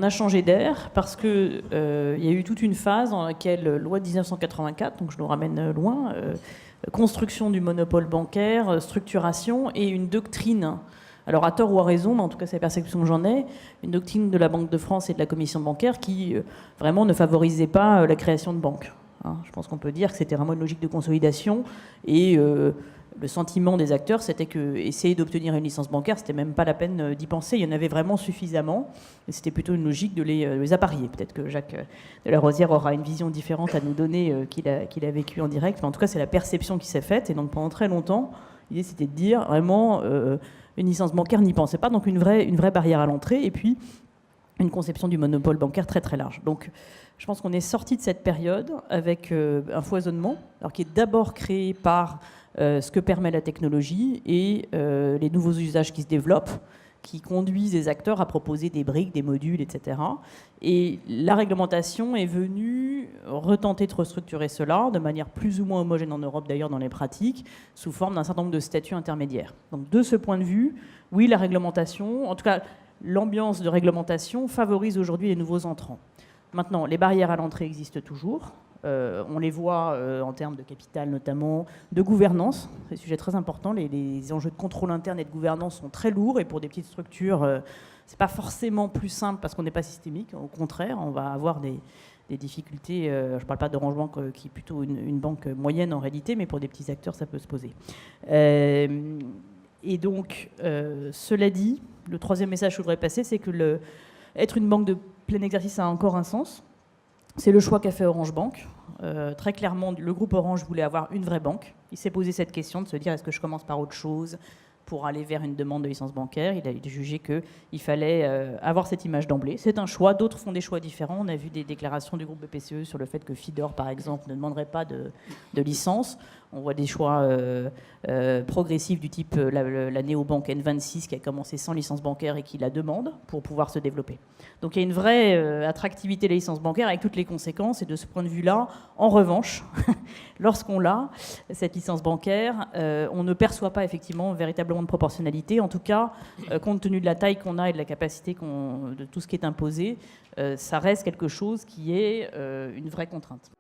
On a changé d'air parce qu'il y a eu toute une phase dans laquelle, loi de 1984, donc je nous ramène loin, construction du monopole bancaire, structuration et une doctrine, alors à tort ou à raison, mais en tout cas c'est la perception que j'en ai, une doctrine de la Banque de France et de la Commission bancaire qui vraiment ne favorisait pas la création de banques. Hein, je pense qu'on peut dire que c'était vraiment une logique de consolidation et le sentiment des acteurs, c'était que essayer d'obtenir une licence bancaire, c'était même pas la peine d'y penser. Il y en avait vraiment suffisamment, et c'était plutôt une logique de les apparier. Peut-être que Jacques Delarosière aura une vision différente à nous donner qu'il a vécu en direct, mais en tout cas, c'est la perception qui s'est faite. Et donc, pendant très longtemps, l'idée, c'était de dire vraiment une licence bancaire n'y pensait pas, donc une vraie barrière à l'entrée, et puis une conception du monopole bancaire très très large. Donc, je pense qu'on est sorti de cette période avec un foisonnement, alors qui est d'abord créé par ce que permet la technologie et les nouveaux usages qui se développent, qui conduisent les acteurs à proposer des briques, des modules, etc. Et la réglementation est venue retenter de restructurer cela de manière plus ou moins homogène en Europe, d'ailleurs dans les pratiques, sous forme d'un certain nombre de statuts intermédiaires. Donc de ce point de vue, oui, la réglementation, en tout cas l'ambiance de réglementation favorise aujourd'hui les nouveaux entrants. Maintenant, les barrières à l'entrée existent toujours. On les voit en termes de capital notamment, de gouvernance, c'est un sujet très important. Les enjeux de contrôle interne et de gouvernance sont très lourds et pour des petites structures, c'est pas forcément plus simple parce qu'on n'est pas systémique. Au contraire, on va avoir des difficultés. Je ne parle pas d'Orange Bank qui est plutôt une banque moyenne en réalité, mais pour des petits acteurs, ça peut se poser. Et donc, cela dit, le troisième message que je voudrais passer, c'est que être une banque de plein exercice a encore un sens. C'est le choix qu'a fait Orange Bank. Très clairement, le groupe Orange voulait avoir une vraie banque. Il s'est posé cette question de se dire est-ce que je commence par autre chose pour aller vers une demande de licence bancaire. Il a jugé qu'il fallait avoir cette image d'emblée. C'est un choix. D'autres font des choix différents. On a vu des déclarations du groupe BPCE sur le fait que Fidor, par exemple, ne demanderait pas de licence. On voit des choix progressifs du type la néobanque N26 qui a commencé sans licence bancaire et qui la demande pour pouvoir se développer. Donc il y a une vraie attractivité de la licence bancaire avec toutes les conséquences. Et de ce point de vue-là, en revanche, lorsqu'on a cette licence bancaire, on ne perçoit pas effectivement véritablement de proportionnalité. En tout cas, compte tenu de la taille qu'on a et de la capacité de tout ce qui est imposé, ça reste quelque chose qui est une vraie contrainte.